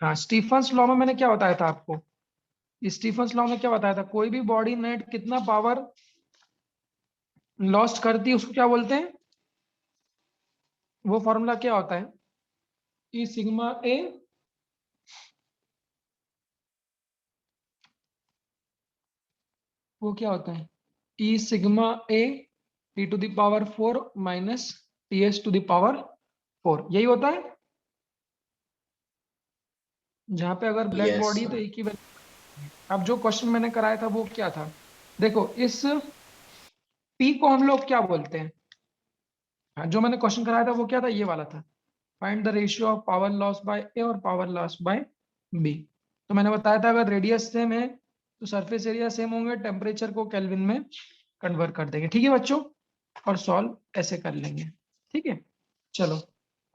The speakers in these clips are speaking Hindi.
हाँ, स्टीफन्स लॉ में मैंने क्या बताया था आपको? स्टीफन्स लॉ में क्या बताया था? कोई भी बॉडी नेट कितना पावर लॉस्ट करती है उसको क्या बोलते हैं? वो फॉर्मूला क्या होता है? ई सिग्मा ए वो क्या होता है? E sigma A T to the power 4 minus T S to the power 4, यही होता है। जहां पे अगर ब्लैक यस बॉडी तो एक ही वैल्यू। अब जो क्वेश्चन मैंने कराया था वो क्या था? देखो, इस पी को हम लोग क्या बोलते हैं? हाँ, जो मैंने क्वेश्चन कराया था वो क्या था? ये वाला था, find the ratio of power loss by A और पावर लॉस बाय बी। तो मैंने बताया था अगर रेडियस सेम है तो सरफेस एरिया सेम होंगे, टेम्परेचर को केल्विन में कन्वर्ट कर देंगे। ठीक है बच्चों, और सॉल्व ऐसे कर लेंगे। ठीक है, चलो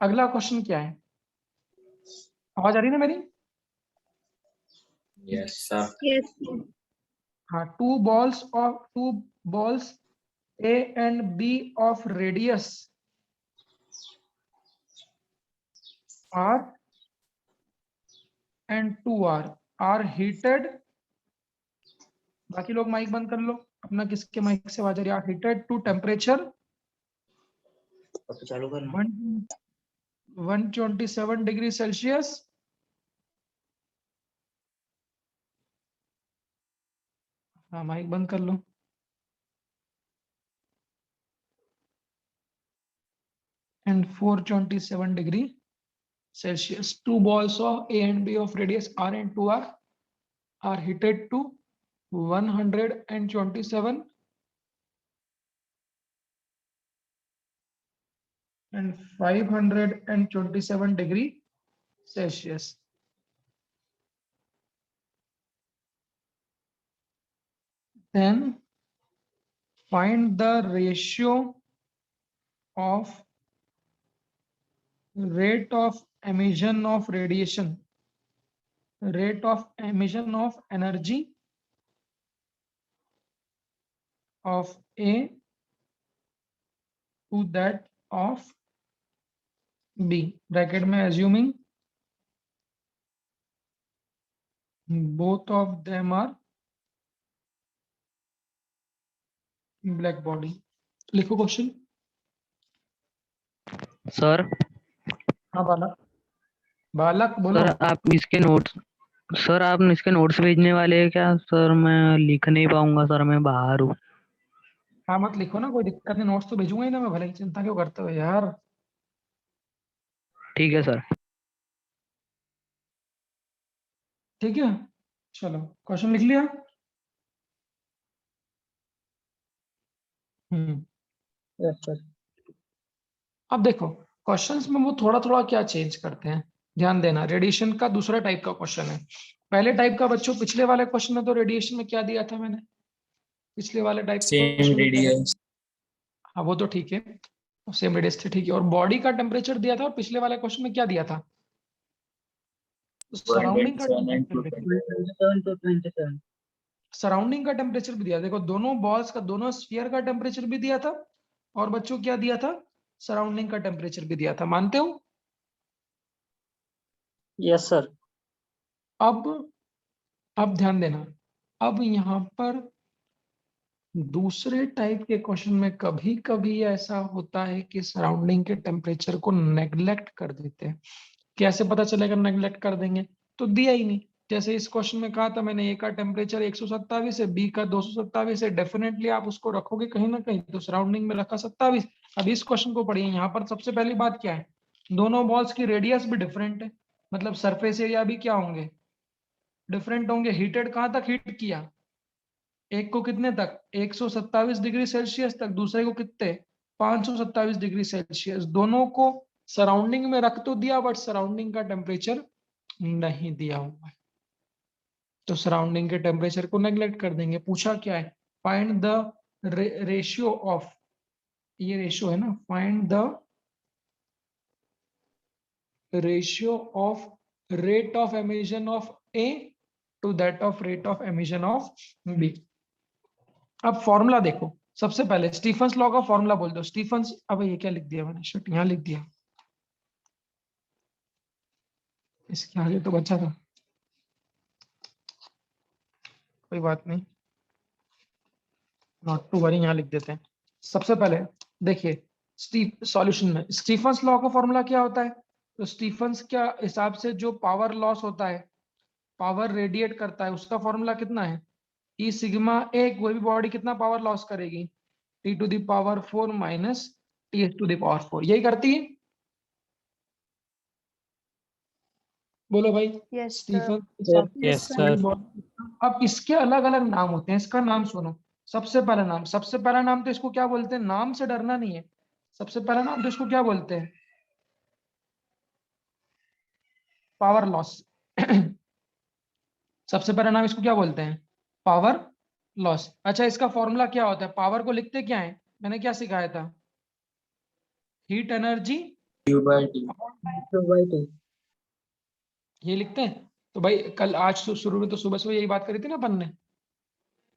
अगला क्वेश्चन क्या है? आवाज आ रही है ना मेरी? Yes sir. Yes. हाँ, two balls A and B of radius R and 2r R heated. बाकी लोग माइक बंद कर लो अपना, किसके माइक से आवाज आ रही है? आर हीटेड टू टेम्परेचर चालू करना। 127 डिग्री सेल्सियस। हाँ, माइक बंद कर लो। And 427 degree Celsius. Two balls of A and B of radius r and 2r are heated to 127 and 527 degree Celsius. Then find the ratio of rate of emission of radiation, rate of emission of energy of A to that of B, bracket में assuming both of them are black body. लिखो क्वेश्चन। सर हाँ बालक, बालक बोलो। सर आप इसके नोट्स सर आप इसके नोट्स भेजने वाले हैं क्या? सर मैं लिख नहीं पाऊंगा सर, मैं बाहर हूँ। हाँ मत लिखो ना, कोई दिक्कत नहीं, नोट्स तो भेजूंगा ही ना मैं, भले ही चिंता क्यों करते हो यार। ठीक है सर। ठीक है, चलो क्वेश्चन लिख लिया। Yes sir. अब देखो, क्वेश्चंस में वो थोड़ा थोड़ा क्या चेंज करते हैं, ध्यान देना। रेडिएशन का दूसरा टाइप का क्वेश्चन है। पहले टाइप का बच्चों, पिछले वाले क्वेश्चन में तो रेडिएशन में क्या दिया था मैंने? पिछले वाले टाइप के सेम क्वेश्चन में क्या दिया था? रेडियस। हाँ वो तो ठीक है, सेम रेडियस थे, ठीक है। और बॉडी का टेम्परेचर दिया था, और पिछले वाले क्वेश्चन में क्या दिया था? सराउंडिंग का 127 and टेम्परेचर भी दिया, 27 to 27. सराउंडिंग का टेम्परेचर भी दिया। देखो, दोनों बॉल्स का, दोनों स्फीयर का टेम्परेचर भी दिया था, और बच्चों क्या दिया था? सराउंडिंग का टेम्परेचर भी दिया था। मानते हो? Yes, sir. अब ध्यान देना, अब यहाँ पर दूसरे टाइप के क्वेश्चन में कभी कभी ऐसा होता है कि सराउंडिंग के टेम्परेचर को नेग्लेक्ट कर देते हैं। कैसे पता चलेगा नेग्लेक्ट कर देंगे? तो दिया ही नहीं। जैसे इस क्वेश्चन में कहा था मैंने, ए का टेम्परेचर 127 है, बी का 227 है, डेफिनेटली आप उसको रखोगे कहीं ना कहीं, तो सराउंडिंग में रखा 27। अब इस क्वेश्चन को पढ़िए, यहाँ पर सबसे पहली बात क्या है? दोनों बॉल्स की रेडियस भी डिफरेंट है, मतलब सरफेस एरिया भी क्या होंगे? डिफरेंट होंगे। हीटेड कहाँ तक हीट किया? एक को कितने तक? 127 डिग्री सेल्सियस तक, दूसरे को कितने? 527 डिग्री सेल्सियस। दोनों को सराउंडिंग में रख तो दिया, बट सराउंडिंग का टेम्परेचर नहीं दिया हुआ है, तो सराउंडिंग के टेम्परेचर को नेग्लेक्ट कर देंगे। पूछा क्या है? फाइंड द रेशियो ऑफ, ये रेशियो है ना, find the ratio of rate of emission of A to that of rate of emission of B. अब फॉर्मूला देखो, सबसे पहले स्टीफन्स लॉ का फॉर्मूला बोल दो। स्टीफन्स, अब ये क्या लिख दिया मैंने, शिट यहाँ लिख दिया। इसके आगे तो बचा था, कोई बात नहीं, नॉट टू वरी, यहाँ लिख देते हैं। सबसे पहले देखिए सॉल्यूशन में स्टीफंस लॉ का फॉर्मूला क्या होता है? तो स्टीफंस के हिसाब से जो पावर लॉस होता है, पावर रेडिएट करता है, उसका फॉर्मूला कितना है? ई सिग्मा ए, कोई भी बॉडी कितना पावर लॉस करेगी? T to the power 4 minus T to the power 4, यही करती है। बोलो भाई। Yes, sir. स्टीफन के हिसाब से Yes, कोई sir. body- अब इसके अलग अलग नाम होते हैं, इसका नाम सुनो। सबसे पहला नाम तो इसको क्या बोलते हैं? नाम से डरना नहीं है। सबसे पहला नाम तो इसको क्या बोलते हैं? Power loss. सबसे पहला नाम इसको क्या बोलते हैं? Power loss. अच्छा, इसका फॉर्मूला क्या होता है? पावर को लिखते क्या है? मैंने क्या सिखाया था? Heat energy Q by T. Q by T. ये लिखते हैं। तो भाई कल आज तो शुरू में तो सुबह सुबह यही बात करी थी ना अपन ने,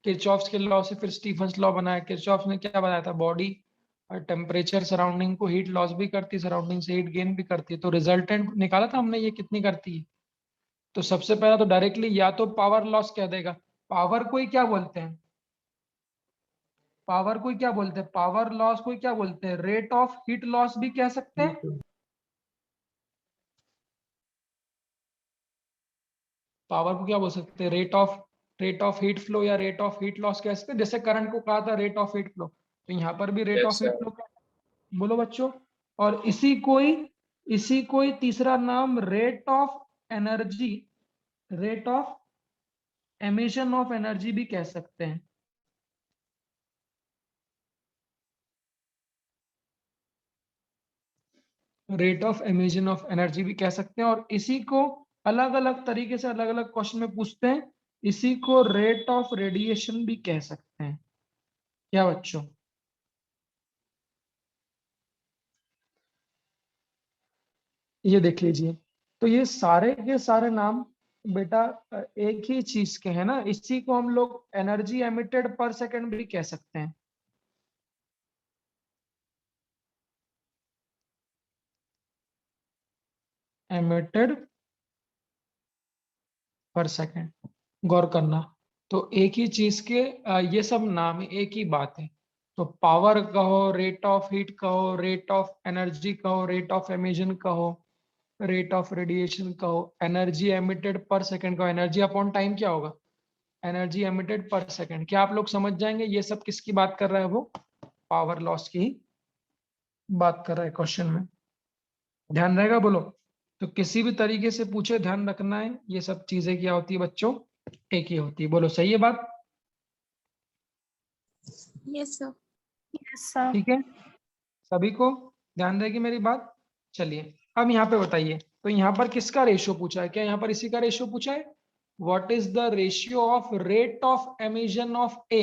किरचॉफ्स के लॉ से फिर स्टीफंस लॉ बनाया। किरचॉफ ने क्या बनाया था? बॉडी और टेम्परेचर सराउंडिंग को हीट लॉस भी करती है, सराउंडिंग से हीट गेन भी करती है, तो रिजल्टेंट निकाला था हमने ये कितनी करती है। तो सबसे पहला तो डायरेक्टली या तो पावर लॉस कह देगा। पावर को ही क्या बोलते हैं? पावर को ही क्या बोलते हैं? पावर लॉस को ही क्या बोलते हैं? रेट ऑफ हीट लॉस भी कह सकते हैं। पावर को क्या बोल सकते हैं? रेट ऑफ हीट फ्लो या रेट ऑफ हीट लॉस कह सकते हैं। जैसे करंट को कहा था रेट ऑफ हीट फ्लो, तो यहाँ पर भी रेट ऑफ हीट फ्लो। बोलो बच्चों। और इसी को ही तीसरा नाम rate of energy, rate of emission of energy भी कह सकते हैं। Rate of emission of energy भी कह सकते हैं। और इसी को अलग अलग तरीके से अलग अलग क्वेश्चन में पूछते हैं। इसी को रेट ऑफ रेडिएशन भी कह सकते हैं। क्या बच्चों? ये देख लीजिए। तो ये सारे के सारे नाम बेटा एक ही चीज के हैं ना। इसी को हम लोग एनर्जी एमिटेड पर सेकंड भी कह सकते हैं। एमिटेड पर सेकंड, गौर करना। तो एक ही चीज के ये सब नाम है, एक ही बात है। तो पावर कहो, रेट ऑफ हीट कहो, रेट ऑफ एनर्जी कहो, रेट ऑफ एमिशन कहो, रेट ऑफ रेडिएशन कहो, एनर्जी एमिटेड पर सेकंड कहो। एनर्जी अपॉन टाइम क्या होगा? एनर्जी एमिटेड पर सेकंड। क्या आप लोग समझ जाएंगे ये सब किसकी बात कर रहा है? वो पावर लॉस की ही बात कर रहा है क्वेश्चन में। ध्यान रहेगा? बोलो। तो किसी भी तरीके से पूछे, ध्यान रखना है ये सब चीजें क्या होती है बच्चों? एक ही होती है। बोलो, सही है बात? Yes, sir. Yes, sir. ठीक है, सभी को ध्यान रहेगी मेरी बात। चलिए अब यहाँ पे बताइए, तो यहाँ पर किसका रेशियो पूछा है? क्या यहाँ पर इसी का रेशियो पूछा है? What is the ratio of rate of emission of A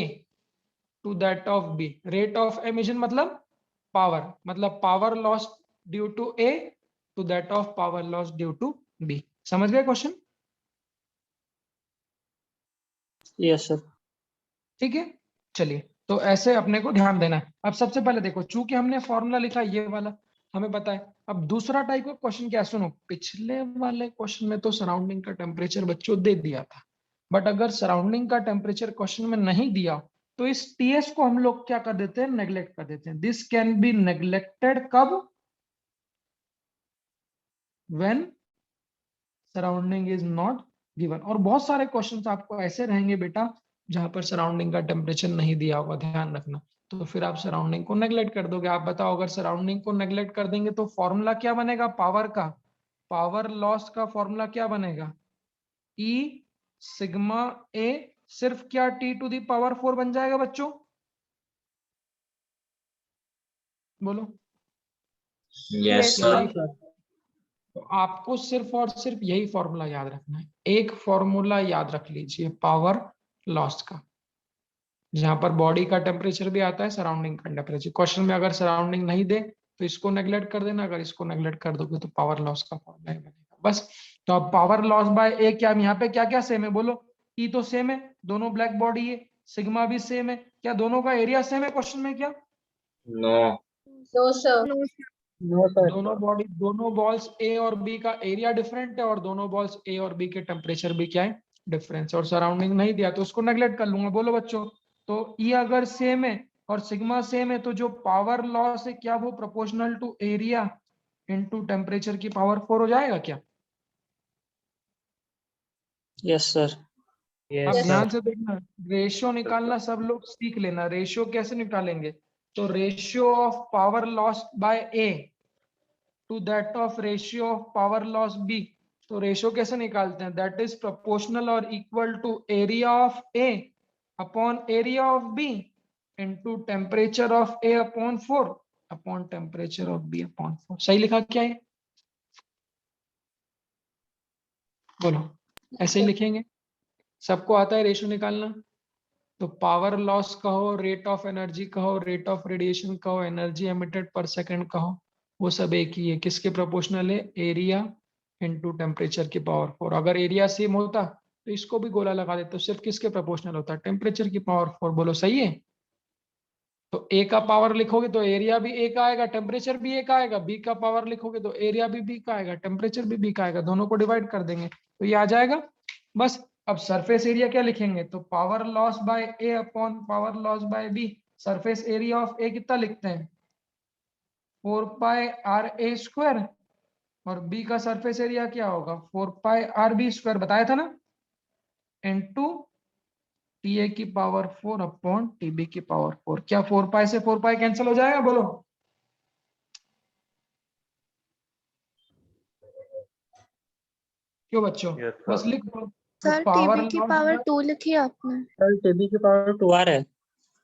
to that of B? Rate of emission मतलब पावर, मतलब power loss due to A to that of power loss due to B. समझ गए क्वेश्चन? Yes, sir. ठीक है, चलिए तो ऐसे अपने को ध्यान देना है। अब सबसे पहले देखो, चूंकि हमने फॉर्मूला लिखा ये वाला, हमें पता है। अब दूसरा टाइप का क्वेश्चन क्या, सुनो। पिछले वाले क्वेश्चन में तो सराउंडिंग का टेम्परेचर बच्चों दे दिया था, बट अगर सराउंडिंग का टेम्परेचर क्वेश्चन में नहीं दिया तो इस टीएस को हम लोग क्या कर देते हैं? नेग्लेक्ट कर देते हैं। दिस कैन बी नेग्लेक्टेड कब? When surrounding is not given. और बहुत सारे क्वेश्चंस आपको ऐसे रहेंगे बेटा जहां पर सराउंडिंग का टेम्परेचर नहीं दिया होगा, ध्यान रखना। तो फिर आप सराउंडिंग को नेग्लेक्ट कर दोगे। आप बताओ, अगर सराउंडिंग को नेग्लेक्ट कर देंगे तो फॉर्मूला क्या बनेगा पावर का? पावर लॉस का फॉर्मूला क्या बनेगा? ई सिग्मा ए, सिर्फ क्या टी टू दी पावर 4 बन जाएगा बच्चों? बोलो। Yes, क्या sir. यही? तो आपको सिर्फ और सिर्फ यही फॉर्मूला याद रखना है। एक फॉर्मूला याद रख लीजिए पावर लॉस का, जहां पर बॉडी का टेम्परेचर भी आता है, सराउंडिंग का टेम्परेचर। क्वेश्चन में अगर सराउंडिंग नहीं दे तो इसको नेग्लेक्ट कर देना, अगर इसको नेग्लेक्ट कर दोगे तो पावर लॉस का फॉर्मूला बनेगा बस। तो अब पावर लॉस बाय ए, क्या यहाँ पे क्या क्या सेम है? बोलो। ई तो सेम है, दोनों ब्लैक बॉडी है। सिग्मा भी सेम है, क्या दोनों का एरिया सेम है क्वेश्चन में? क्या No. No, sir. No, sir. No sir. दोनों बॉल्स ए और बी का एरिया डिफरेंट है और दोनों बॉल्स ए और बी के टेम्परेचर भी क्या है, डिफरेंस, और सराउंडिंग नहीं दिया तो उसको नेगलेक्ट कर लूंगा। बोलो बच्चों, तो ई अगर सेम है और सिग्मा सेम है तो जो पावर लॉस है क्या वो proportional to area into temperature की पावर 4 हो जाएगा क्या? Yes sir. अब Yes, ध्यान से देखना, रेशियो निकालना सब लोग सीख लेना। रेशियो कैसे निकालेंगे? तो ratio of power loss by A to that of ratio of power loss B. तो रेशियो कैसे निकालते हैं? दैट इज प्रोपोर्शनल और equal to area of A upon area of B into temperature of A upon 4 upon temperature of B upon 4। सही लिखा क्या है? बोलो, ऐसे ही लिखेंगे। सबको आता है रेशियो निकालना? तो पावर लॉस कहो, रेट ऑफ एनर्जी कहो, रेट ऑफ रेडिएशन कहो, एनर्जी एमिटेड पर सेकंड कहो, वो सब एक ही है। किसके प्रोपोर्शनल है? एरिया इनटू टेम्परेचर की पावर 4। अगर एरिया सेम होता तो इसको भी गोला लगा देते, तो सिर्फ किसके प्रोपोर्शनल होता? टेम्परेचर की पावर 4। बोलो सही है? तो ए का पावर लिखोगे तो एरिया भी ए का आएगा, टेम्परेचर भी ए का आएगा। बी का पावर लिखोगे तो एरिया भी बी का आएगा, टेम्परेचर भी बी का आएगा। दोनों को डिवाइड कर देंगे तो ये आ जाएगा बस। अब सरफेस एरिया क्या लिखेंगे? तो power loss by A upon power loss by B. Surface area of A कितना लिखते हैं? 4 पाई आर ए स्क्वायर, और बी का सरफेस एरिया क्या होगा? 4 पाई आर बी स्क्वायर, बताया था ना, इनटू टी ए की पावर 4 अपॉन टी बी की पावर 4। क्या 4 पाई से 4 पाई कैंसिल हो जाएगा? बोलो। क्यों बच्चों? बस लिख दो। तो सर पावर टीबी की लॉस पावर 2 लिखी है आपने। सर टीबी की पावर 2 आ रहा है।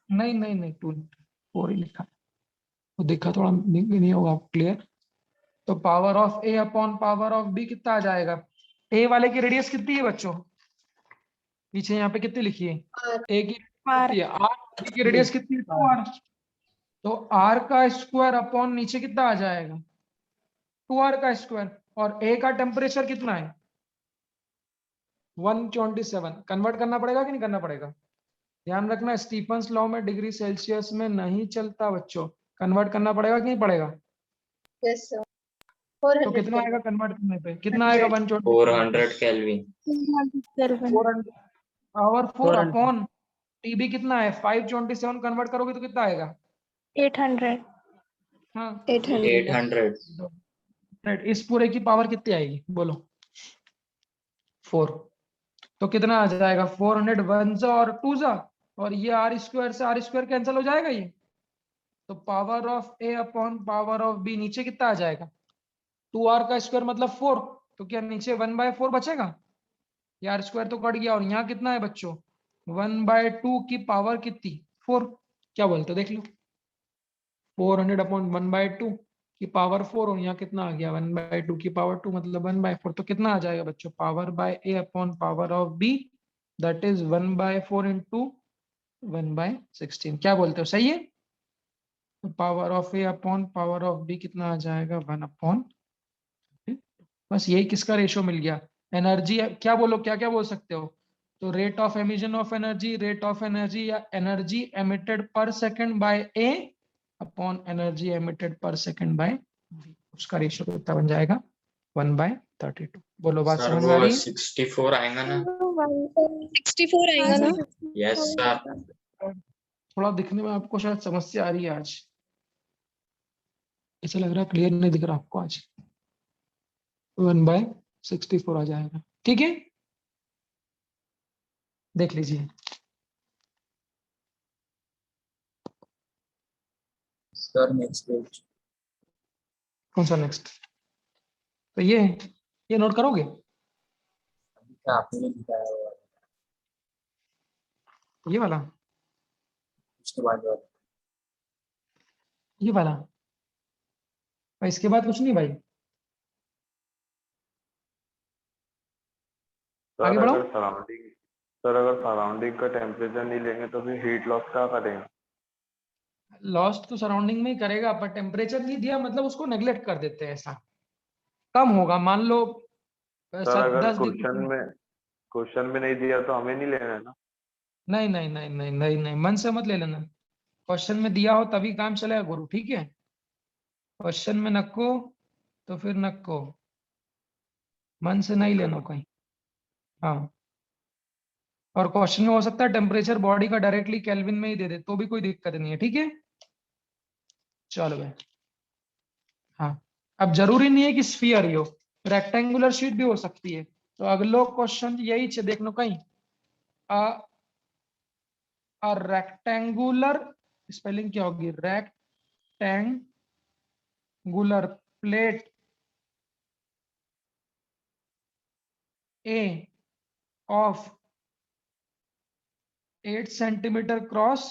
नहीं नहीं नहीं, 2 4 ही लिखा है, वो देखा थोड़ा नहीं होगा क्लियर। तो power of A upon power of B कितना आ जाएगा? ए वाले की रेडियस कितनी है बच्चों? पीछे यहाँ पे कितनी लिखी है? ए की आर कितनी है? आर। बी की रेडियस कितनी है? 2r। तो आर का स्क्वायर अपॉन नीचे कितना आ जाएगा? 2r का स्क्वायर। और ए का टेम्परेचर कितना है? 127। कन्वर्ट करना पड़ेगा कि नहीं करना पड़ेगा? ध्यान रखना, स्टीफंस लॉ में डिग्री सेल्सियस में नहीं चलता बच्चों, कन्वर्ट करना पड़ेगा कि नहीं पड़ेगा? Yes sir. तो 400 कितना आएगा केल्विन। कन्वर्ट करने पे? कितना आएगा 120? 400 केल्विन। 400 पावर 4 400। अपॉन टीबी कितना है? 527 कन्वर्ट करोगे तो कितना आएगा? 800। हाँ 800। राइट। इस पूरे की पावर कितनी आएगी बोलो? 4। तो कितना आ जाएगा? 400 वन जा और टू जा, और ये आर स्क्वायर से आर स्क्वायर कैंसिल हो जाएगा ये। तो power of A upon power of B नीचे कितना आ जाएगा? 2r का स्क्वायर मतलब 4। तो क्या नीचे 1/4 बचेगा? यार स्क्वायर तो कट गया, और यहाँ कितना है बच्चों? 1/2 की पावर कितनी? 4। क्या बोलते हो देख लो। 400 अपॉन 1/2 की पावर 4, और यहाँ कितना आ गया? 1/2 की पावर 2 मतलब 1/4। तो कितना आ जाएगा बच्चों? Power by A upon power of B, that is 1/4 into 1/16। क्या बोलते हो? सही है? तो power of A upon power of B कितना आ जाएगा? 1 अपॉन। बस यही किसका रेशियो मिल गया? एनर्जी। क्या बोलो, क्या क्या बोल सकते हो? तो rate of emission of energy, rate of energy या एनर्जी एमिटेड पर second by A upon energy emitted पर सेकंड बाय बी। उसका रेशियो कितना बन जाएगा? 1/32। बोलो, बात सर समझ में आ वो रही है? 64 आएगा ना? 64 आएगा ना? Yes sir. थोड़ा दिखने में आपको शायद समस्या आ रही है आज, ऐसा लग रहा है क्लियर नहीं दिख रहा आपको आज। 1/64 आ जाएगा, ठीक है? देख लीजिए। Sir next page. कौन सा नेक्स्ट? तो ये नोट करोगे? क्या आपने दिखाया हुआ है? ये वाला, उसके बाद वाला। ये वाला भाई, इसके बाद कुछ नहीं भाई, आगे बढ़ो। सर अगर सराउंडिंग का टेम्परेचर नहीं लेंगे तो फिर हीट लॉस क्या करेंगे? लॉस्ट तो सराउंडिंग में ही करेगा, पर टेम्परेचर नहीं दिया मतलब उसको नेग्लेक्ट कर देते हैं। ऐसा कम होगा, मान लो सर अगर 10 डिग्री। क्वेश्चन में नहीं दिया तो हमें नहीं लेना है ना? नहीं नहीं नहीं नहीं नहीं नहीं, मन से मत ले लेना। क्वेश्चन में दिया हो तभी काम चलेगा गुरु, ठीक है? क्वेश्चन में नको तो फिर नको, मन से नहीं लेना कहीं। हाँ, और क्वेश्चन में हो सकता है टेम्परेचर बॉडी का डायरेक्टली केल्विन में ही दे दे तो भी कोई दिक्कत नहीं है, ठीक है। चलो भाई, हाँ, अब जरूरी नहीं है कि स्फीयर ही हो, रेक्टेंगुलर शीट भी हो सकती है। तो अगला क्वेश्चन यही है, देख लो कहीं, अ रेक्टेंगुलर, स्पेलिंग क्या होगी, rectangular plate A of 8 centimeter cross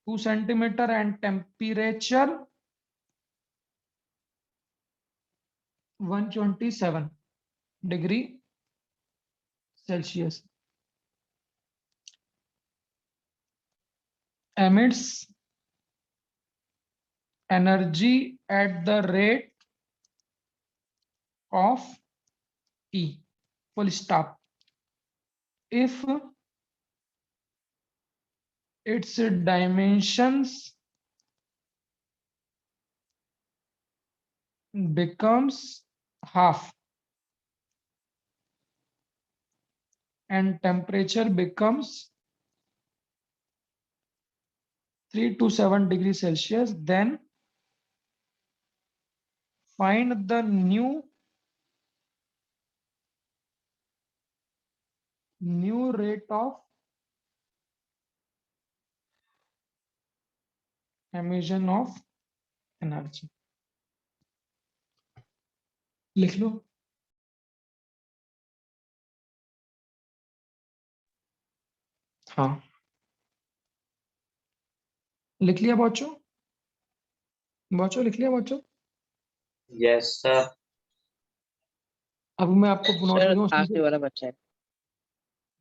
2 centimeter and temperature 127 degree Celsius emits energy at the rate of E, full stop, if its dimensions becomes half and temperature becomes 3 to 7 degrees Celsius, then find the new rate of emission of energy। लिख लो। हाँ, लिख लिया बच्चों? लिख लिया बच्चों? Yes sir. अब मैं आपको नोट्स सर भेजूंगा, उसमें आखिरी वाला बच्चा है।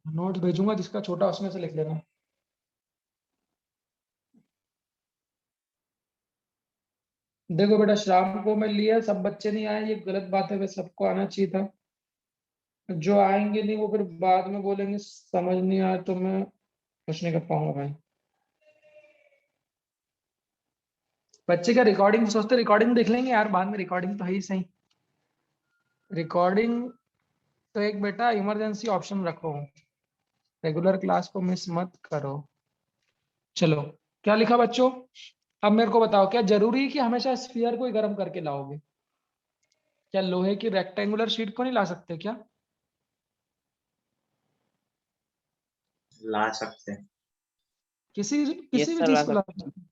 नोट्स भेजूंगा, जिसका छोटा उसमें से लिख लेना। देखो बेटा, शाम को मैं लिया, सब बच्चे नहीं आए, ये गलत बात है, वे सबको आना चाहिए था। जो आएंगे नहीं वो फिर बाद में बोलेंगे समझ नहीं आया, तो मैं कुछ नहीं कर पाऊंगा भाई। बच्चे क्या रिकॉर्डिंग सोचते रिकॉर्डिंग देख लेंगे यार, बाद में रिकॉर्डिंग तो है ही सही। रिकॉर्डिंग तो एक बेटा इमरजेंसी ऑप्शन रखो, रेगुलर क्लास को मिस मत करो। चलो, क्या लिखा बच्चों? अब मेरे को बताओ, क्या जरूरी है कि हमेशा स्फीयर को ही गर्म करके लाओगे? क्या लोहे की रेक्टेंगुलर शीट को नहीं ला सकते क्या? ला सकते हैं। किसी ये किसी भी सर चीज ला को ला सकते हैं। सकते हैं।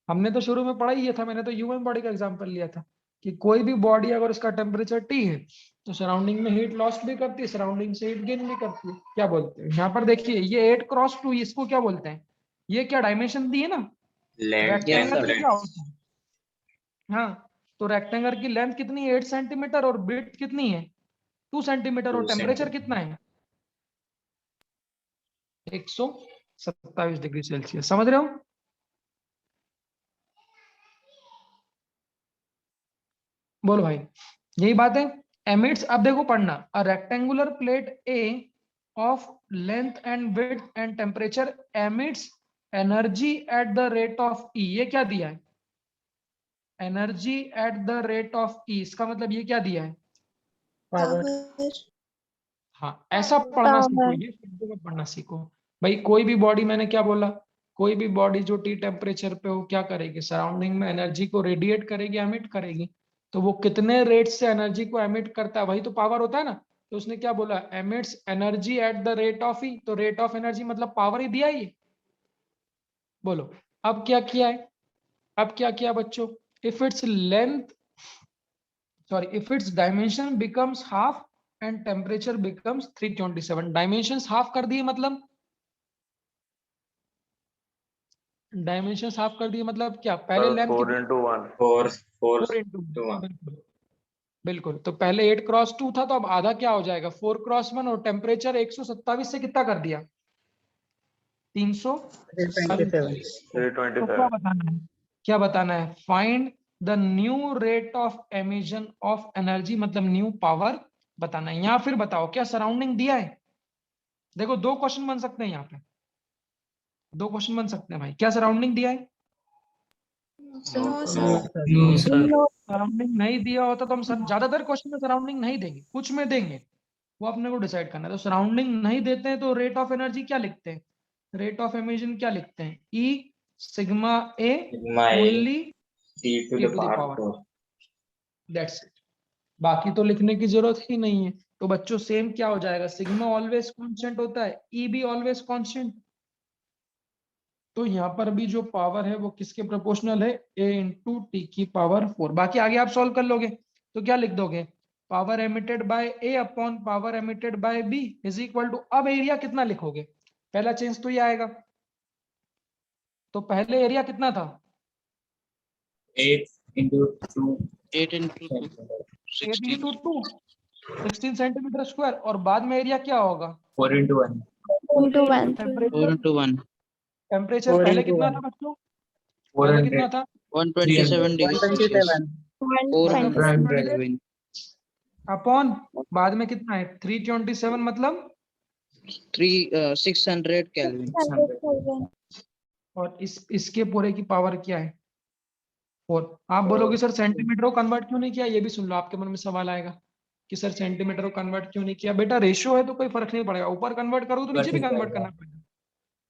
हमने तो शुरू में पढ़ा ही ये था, मैंने तो ह्यूमन बॉडी का एग्जांपल लिया था कि कोई भी बॉडी अगर उसका टेम्परेचर T है तो सराउंडिंग में हीट लॉस भी करती है, सराउंडिंग से हीट गेन भी करती है। क्या बोलते हैं यहाँ पर? देखिए ये 8x2, इसको क्या बोलते हैं? ये क्या डायमेंशन दी है ना, लेंथ रेक्टेंगल sir. की क्या होती है? हाँ, तो रेक्टेंगल की लेंथ कितनी है? 8 सेंटीमीटर, और ब्रेड्थ कितनी है? 2 सेंटीमीटर, और 2 टेम्परेचर सेंटीमीटर। कितना है? 127 डिग्री सेल्सियस। समझ रहे हो? बोलो भाई, यही बात है। एमिट्स, अब देखो पढ़ना, a rectangular plate A of length and width and temperature emits energy at the rate of E. ये क्या दिया है? Energy at the rate of E, इसका मतलब ये क्या दिया है? पावर। हाँ, ऐसा पढ़ना सीखो, ये शब्दों में पढ़ना सीखो भाई। कोई भी बॉडी, मैंने क्या बोला, कोई भी बॉडी जो T टेम्परेचर पे हो क्या करेगी? सराउंडिंग में एनर्जी को रेडिएट करेगी, एमिट करेगी। तो वो कितने रेट से एनर्जी को एमिट करता है, वही तो पावर होता है ना। तो उसने क्या बोला? Emits energy at the rate of E, तो रेट ऑफ एनर्जी मतलब पावर ही दिया ही। बोलो, अब क्या किया है? अब क्या किया बच्चों? If its length, sorry, if it's dimension becomes half and temperature becomes 327, dimensions half कर दिए, मतलब डायमेंशंस हाफ कर दिए मतलब क्या? पहले लेंथ 4 कितनी? into 1। 4 4 4 into, to 1। बिल्कुल बिल्कुल। तो पहले 8x2 था, तो अब आधा क्या हो जाएगा? 4x1, और टेम्परेचर 127 से कितना कर दिया? 327। 327। तो क्या 327। बताना है? क्या बताना है? Find the new rate of emission of energy, मतलब न्यू पावर बताना है। या फिर बताओ, क्या सराउंडिंग दिया है? देखो, दो क्वेश्चन बन सकते हैं यहाँ पे, दो क्वेश्चन बन सकते हैं भाई। क्या सराउंडिंग दिया है? No, sir. No, sir. Surrounding नहीं दिया होता तो हम ज्यादातर क्वेश्चन में सराउंडिंग नहीं देंगे, कुछ में देंगे, वो अपने को डिसाइड करना है। तो सराउंडिंग नहीं देते हैं तो रेट ऑफ एनर्जी क्या लिखते हैं, रेट ऑफ एमिशन क्या लिखते हैं, E sigma A sigma a only t to T the to the power power, 4. That's it. बाकी तो लिखने की जरूरत ही नहीं है। तो बच्चों सेम क्या हो जाएगा, सिग्मा ऑलवेज कांस्टेंट होता है, ई भी ऑलवेज कांस्टेंट। तो यहाँ पर भी जो पावर है वो किसके प्रोपोर्शनल है, a इंटू टी की पावर 4। बाकी आगे आप सॉल्व कर लोगे तो क्या लिख दोगे, power emitted by a upon power emitted by b is equal to, अब एरिया कितना लिखोगे, पहला चेंज तो ये आएगा। तो पहले एरिया कितना था, 8 into 2 8 into 2. 8 into 2 16 centimetre square, और बाद में एरिया क्या होगा, 4 into 1 Into 1. 4 temperature, into 1. Temperature 4 पहले into कितना 1. था बच्चों, 400 पहले कितना था, 127 degrees Celsius. 400 127 Kelvin. अपॉन बाद में कितना है 327 मतलब, 600 Kelvin. और इसके पूरे की पावर क्या है 4। आप बोलोगे सर सेंटीमीटर को कन्वर्ट क्यों नहीं किया, ये भी सुन लो, आपके मन में सवाल आएगा कि सर सेंटीमीटर को कन्वर्ट क्यों नहीं किया। बेटा रेशियो है तो कोई फर्क नहीं पड़ेगा, ऊपर कन्वर्ट करो तो नीचे भी कन्वर्ट करना पड़ेगा,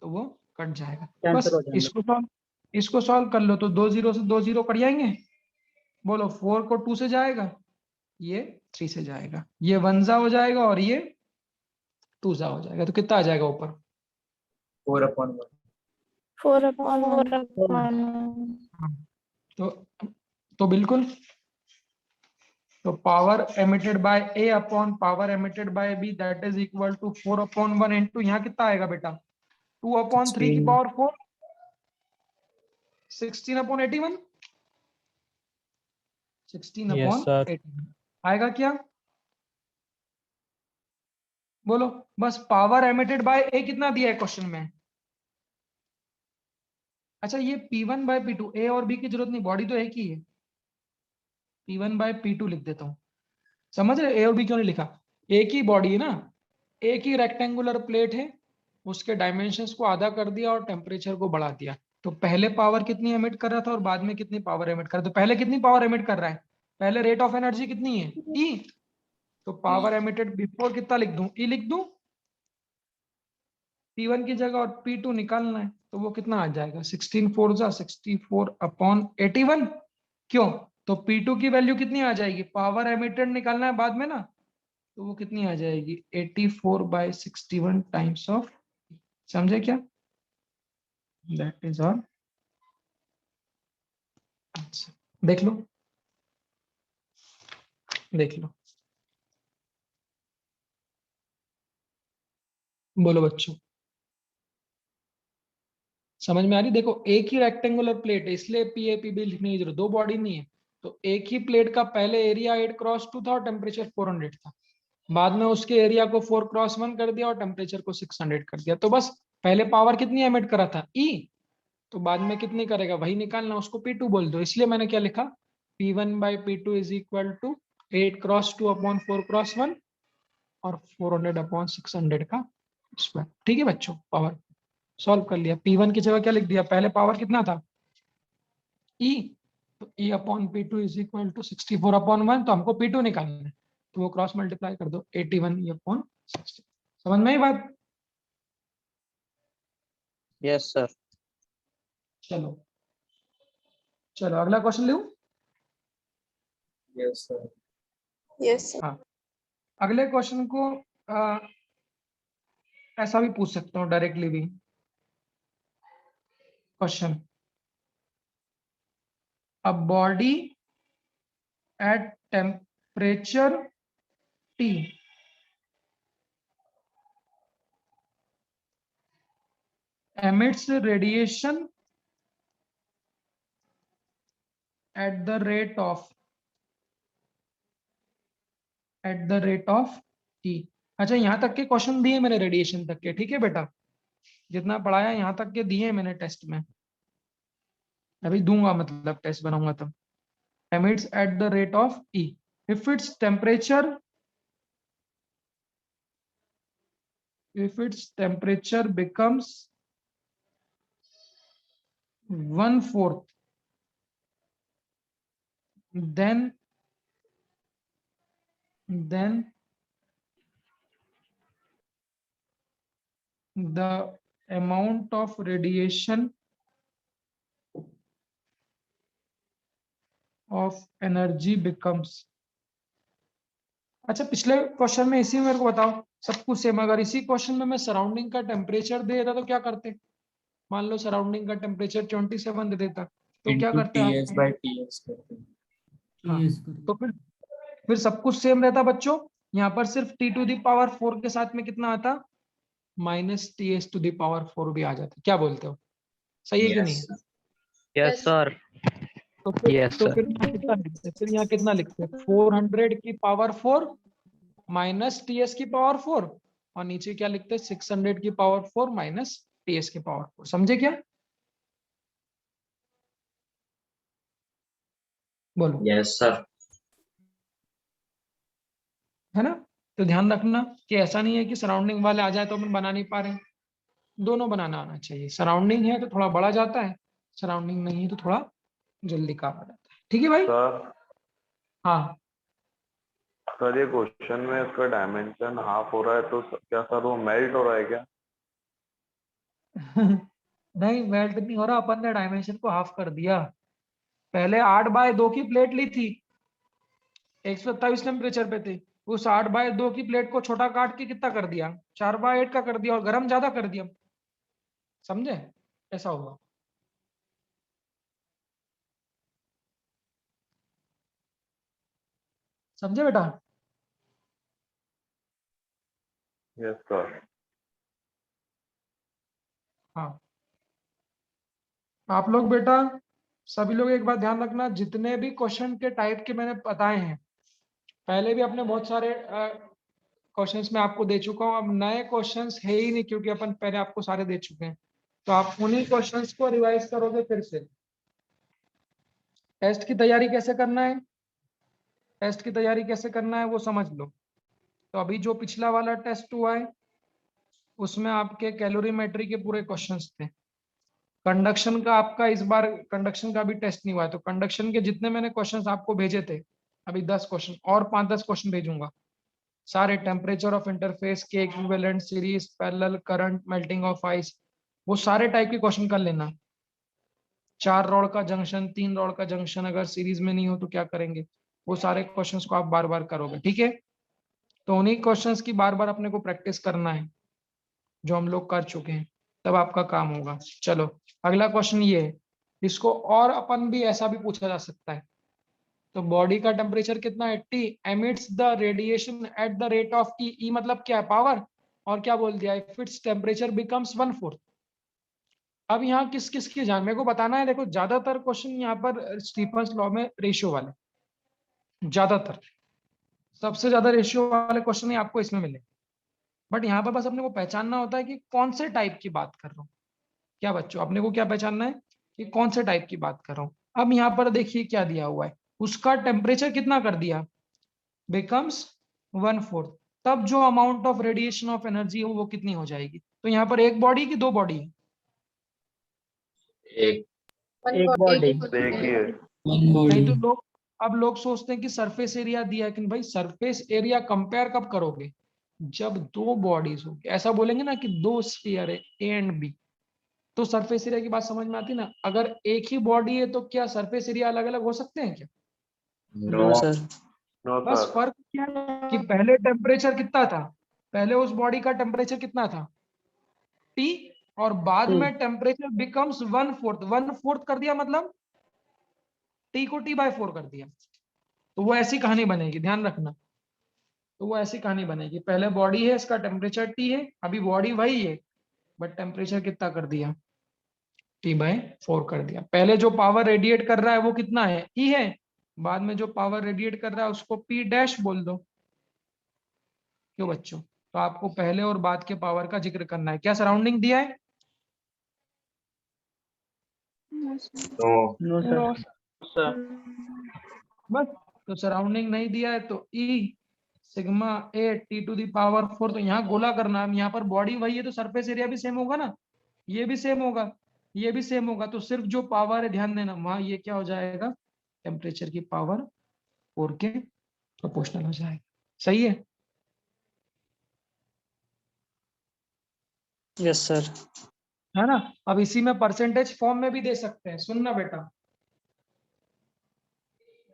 तो वो कट जाएगा। बस इसको सॉल्व कर लो तो 2 0 से 2 0 कट जाएंगे। बोलो 4 को 2 से जाएगा, ये 3 से जाएगा, ये 1 जा हो जाएगा और ये 2 जा हो जाएगा। तो कितना आ जाएगा ऊपर, 4 upon 1. 4 upon 1. तो बिल्कुल, तो power emitted by A upon power emitted by B that is equal to 4 upon 1 into यहाँ कितना आएगा बेटा, 2 अपॉन 3 की पावर 4, 16 अपॉन 81, 16 अपॉन 81 आएगा क्या, बोलो। बस पावर एमिटेड बाय ए कितना दिया है क्वेश्चन में। अच्छा ये P1 बाय P2, ए और बी की जरूरत नहीं, बॉडी तो एक ही है, P1 बाय P2 लिख देता हूँ। समझ रहे, ए और बी क्यों नहीं लिखा, एक ही बॉडी है ना, एक ही रेक्टेंगुलर प्लेट है, उसके डायमेंशंस को आधा कर दिया और टेम्परेचर को बढ़ा दिया। तो पहले पावर कितनी एमिट कर रहा था और बाद में कितनी पावर एमिट कर रहा था, तो पहले कितनी पावर एमिट कर रहा है, पहले रेट ऑफ एनर्जी कितनी है ई, तो पावर एमिटेड बिफोर कितना लिख दूं, ई लिख दूं, P1 की जगह और P2 निकालना है तो वो कितना आ जाएगा 16 4 जा 64 अपॉन 81। क्यों, तो P2 की वैल्यू कितनी आ जाएगी, पावर एमिटेड निकालना है बाद में ना, तो वो कितनी आ जाएगी 84 बाय 61 टाइम्स ऑफ, समझे क्या, दैट इज ऑल। अच्छा देख लो, देख लो, बोलो बच्चों, समझ में आ रही, देखो एक ही रेक्टेंगुलर प्लेट है इसलिए PAPB लिखने की जरूरत, दो बॉडी नहीं है। तो एक ही प्लेट का पहले एरिया 8x2 था और टेम्परेचर 400 था, बाद में उसके एरिया को 4x1 कर दिया और टेम्परेचर को 600 कर दिया। तो बस पहले पावर कितनी एमिट करा था E, तो बाद में कितनी करेगा वही निकालना, उसको P2 बोल दो। इसलिए मैंने क्या लिखा, P1 by P2 is equal to 8x2 upon 4x1 और 400 अपॉन 600 का स्क्वायर। ठीक है बच्चों, पावर सॉल्व कर लिया। P1 की जगह क्या लिख दिया, पहले पावर कितना था E, तो E upon P2 is equal to 64 upon 1, तो हमको P2 निकालना है, तो वो क्रॉस मल्टीप्लाई कर दो 81 E अपॉन 60। समझ में आई बात, Yes, sir. चलो चलो अगला क्वेश्चन लूं। Yes, sir. Yes, sir. हाँ, अगले क्वेश्चन को ऐसा भी पूछ सकता हूँ डायरेक्टली भी। Question, a body at temperature T emits radiation at the rate of T। अच्छा यहाँ तक के क्वेश्चन दिए मैंने रेडिएशन तक के, ठीक है बेटा, जितना पढ़ाया यहाँ तक के दिए मैंने टेस्ट में, अभी दूंगा मतलब टेस्ट बनाऊंगा तब। emits at the rate of E if its temperature becomes 1/4 then the amount of radiation of energy becomes। अच्छा, पिछले क्वेश्चन में इसी में मेरे को बताओ, सब कुछ सेम। अगर इसी क्वेश्चन में मैं सराउंडिंग का टेम्परेचर दे देता तो क्या करते? मान लो सराउंडिंग का टेम्परेचर 27 दे देता तो क्या into करते हैं TS by TS करते हैं। हाँ, तो फिर सब कुछ सेम रहता बच्चों। यहाँ पर सिर्फ T⁴ के साथ में कितना आता? -TS⁴ भी आ जाता। क्या बोलते हो, सही है कि नहीं? Yes, yes sir. तो फिर Yes, तो sir. फिर यहाँ कितना लिखते हैं? फिर यहाँ कितना लिखते हैं? 400⁴ माइनस TS⁴ और नीचे क्या लिखते हैं? 600⁴ माइनस TS⁴। समझे क्या? बोलो। yes sir. है ना? तो ध्यान रखना कि ऐसा नहीं है कि सराउंडिंग वाले आ जाए तो हम बना नहीं पा रहे हैं। दोनों बनाना आना चाहिए। सराउंडिंग है तो थोड़ा बड़ा जाता है, सराउंडिंग नहीं है तो थोड़ा जल्दी काम आ जाता है। ठीक है भाई? सर हाँ सर ये क्वेश्चन में इसका डायमेंशन हाफ हो रहा है तो क्या सर वो मेल्ट हो रहा है क्या? नहीं, मेल्ट नहीं हो रहा, अपन ने डायमेंशन को हाफ कर दिया। पहले 8/2 की प्लेट ली थी, 127 टेम्परेचर पे थी। उस 8/2 की प्लेट को छोटा काट के कितना कर दिया? 4/8 का कर दिया और गर्म ज्यादा कर दिया। समझे? ऐसा हुआ। समझे बेटा? Yes sir. हाँ, आप लोग बेटा सभी लोग एक बात ध्यान रखना, जितने भी क्वेश्चन के टाइप के मैंने बताए हैं, पहले भी अपने बहुत सारे क्वेश्चंस में आपको दे चुका हूं। अब नए क्वेश्चंस है ही नहीं क्योंकि अपन पहले आपको सारे दे चुके हैं। तो आप उन्हीं क्वेश्चंस को रिवाइज करोगे फिर से। टेस्ट की तैयारी कैसे करना है, टेस्ट की तैयारी कैसे करना है वो समझ लो। तो अभी जो पिछला वाला टेस्ट हुआ है उसमें आपके कैलोरीमेट्री के पूरे क्वेश्चंस थे। कंडक्शन का आपका इस बार कंडक्शन का भी टेस्ट नहीं हुआ है, तो कंडक्शन के जितने मैंने क्वेश्चंस आपको भेजे थे, अभी 10 क्वेश्चन और 5-10 क्वेश्चन भेजूंगा। सारे टेम्परेचर ऑफ इंटरफेस के equivalent series, parallel current, melting of ice, वो सारे टाइप के क्वेश्चन कर लेना। 4 रॉड का जंक्शन, 3 रॉड का जंक्शन अगर सीरीज में नहीं हो तो क्या करेंगे, वो सारे क्वेश्चंस को आप बार बार करोगे। ठीक है? तो उन्हीं क्वेश्चंस की बार बार अपने को प्रैक्टिस करना है जो हम लोग कर चुके हैं, तब आपका काम होगा। चलो अगला क्वेश्चन ये है, इसको और अपन भी ऐसा भी पूछा जा सकता है। तो बॉडी का टेम्परेचर कितना है? T emits the radiation at the rate of E। E मतलब क्या है? पावर। और क्या बोल दिया? If its temperature becomes 1/4। अब यहाँ किस किस की जान मेरे को बताना है। देखो ज्यादातर क्वेश्चन यहाँ पर स्टीफन्स लॉ में रेशियो वाले, ज्यादातर सबसे ज्यादा रेशियो वाले क्वेश्चन ही आपको इसमें मिले। बट यहाँ पर बस अपने को पहचानना होता है कि कौन से टाइप की बात कर रहा हूँ। क्या बच्चों, अपने को क्या पहचानना है कि कौन से टाइप की बात कर रहा हूँ। अब यहाँ पर देखिए क्या दिया हुआ है, उसका टेम्परेचर कितना कर दिया? बिकम्स 1/4। तब जो amount of radiation of energy हो वो कितनी हो जाएगी? तो यहाँ पर एक बॉडी की 2 बॉडी? एक body. एक ही है। नहीं तो लोग, अब लोग सोचते हैं कि सरफेस एरिया दिया है, कि भाई सरफेस एरिया कंपेयर कब करोगे? जब 2 बॉडीज हो। ऐसा बोलेंगे ना कि 2 स्फीयर है ए एंड बी, तो सरफेस एरिया की बात समझ में आती ना। अगर एक ही बॉडी है तो क्या सरफेस एरिया अलग अलग हो सकते हैं क्या? No sir. नो बस सर। फर्क क्या है कि पहले टेम्परेचर कितना था, पहले उस बॉडी का टेम्परेचर कितना था? T, और बाद में टेम्परेचर बिकम्स 1/4। 1/4 कर दिया मतलब T को T/4 कर दिया। तो वो ऐसी कहानी बनेगी, ध्यान रखना। तो वो ऐसी कहानी बनेगी, पहले बॉडी है, इसका टेम्परेचर T है, अभी बॉडी वही है बट टेम्परेचर कितना कर दिया? T/4 कर दिया। पहले जो पावर रेडिएट कर रहा है वो कितना है? E है। बाद में जो पावर रेडिएट कर रहा है उसको P' बोल दो। क्यों बच्चों? तो आपको पहले और बाद के पावर का जिक्र करना है। क्या सराउंडिंग दिया है? No no sir. सर। बस, तो सराउंडिंग नहीं दिया है तो E सिग्मा ए T⁴ तो यहाँ गोला करना है। यहाँ पर बॉडी वही है तो सरफेस एरिया भी सेम होगा ना, ये भी सेम होगा, ये भी सेम होगा। तो सिर्फ जो पावर है ध्यान देना, वहां ये क्या हो जाएगा? टेम्परेचर की पावर 4 के प्रोपोर्शनल हो जाएगा। सही है? Yes sir. है ना? अब इसी में परसेंटेज फॉर्म में भी दे सकते हैं। सुनना बेटा,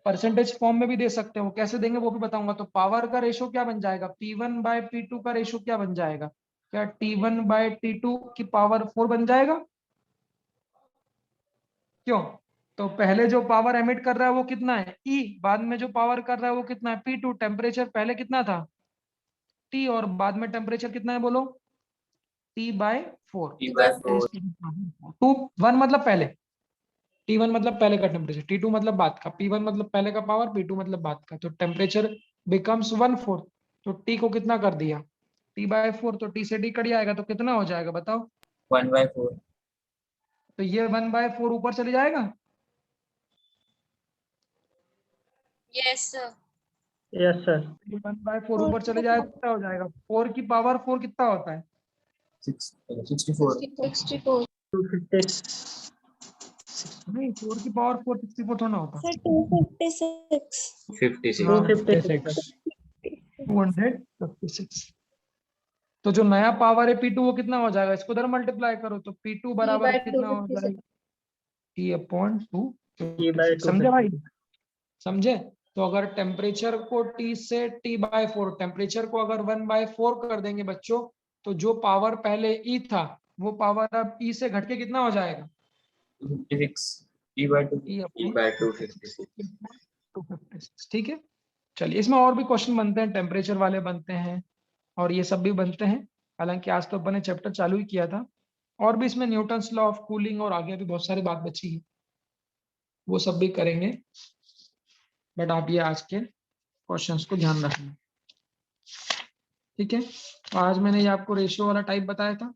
परसेंटेज फॉर्म में भी दे सकते हैं। वो कैसे देंगे वो भी बताऊंगा। तो पावर का रेशो क्या बन जाएगा? P1 बाय P2 का रेशो क्या बन जाएगा? क्या T1 बाय T2 की पावर 4 बन जाएगा? क्यों? तो पहले जो पावर एमिट कर रहा है वो कितना है? E। बाद में जो पावर कर रहा है वो कितना है? P2। टेम्परेचर पहले कितना था? T। और बाद में टेम्परेचर कितना है बोलो? T bye 4। T/4 1 मतलब पहले, T1 मतलब पहले का टेम्परेचर, T2 मतलब बाद का, P1 मतलब पहले का पावर, P2 मतलब बाद का। तो टेम्परेचर बिकम्स 1/4। तो T को कितना कर दिया? T/4। तो T से D कट जाएगा तो कितना हो जाएगा बताओ? 1/4 तो ये 1/4 ऊपर चले जाएगा। Yes, sir. Yes sir. 1/4 ऊपर चले जाएगा तो क्या हो जाएगा? 4 की पावर 4 कितना होता है? 64 64. नहीं, 4 की पावर 4 64 थोड़ा होता। Sir, 256. 56 हाँ, 256। तो जो नया पावर है P2 वो कितना हो जाएगा? इसको उधर मल्टीप्लाई करो तो P2 बराबर कितना हो जाएगा? T/256। समझे भाई? समझे? तो अगर टेम्परेचर को T से T/4, टेम्परेचर को अगर 1/4 कर देंगे बच्चों, तो जो पावर पहले E था वो पावर अब E से घट के कितना हो जाएगा? 256 T/2 T/256। ठीक है। चलिए, इसमें और भी क्वेश्चन बनते हैं, टेम्परेचर वाले बनते हैं और ये सब भी बनते हैं। हालांकि आज तो अपन ने चैप्टर चालू ही किया था, और भी इसमें न्यूटन्स लॉ ऑफ कूलिंग और आगे भी बहुत सारी बात बची है, वो सब भी करेंगे। बट आप ये आज के क्वेश्चंस को ध्यान रखना। ठीक है? तो आज मैंने ये आपको रेशियो वाला टाइप बताया था।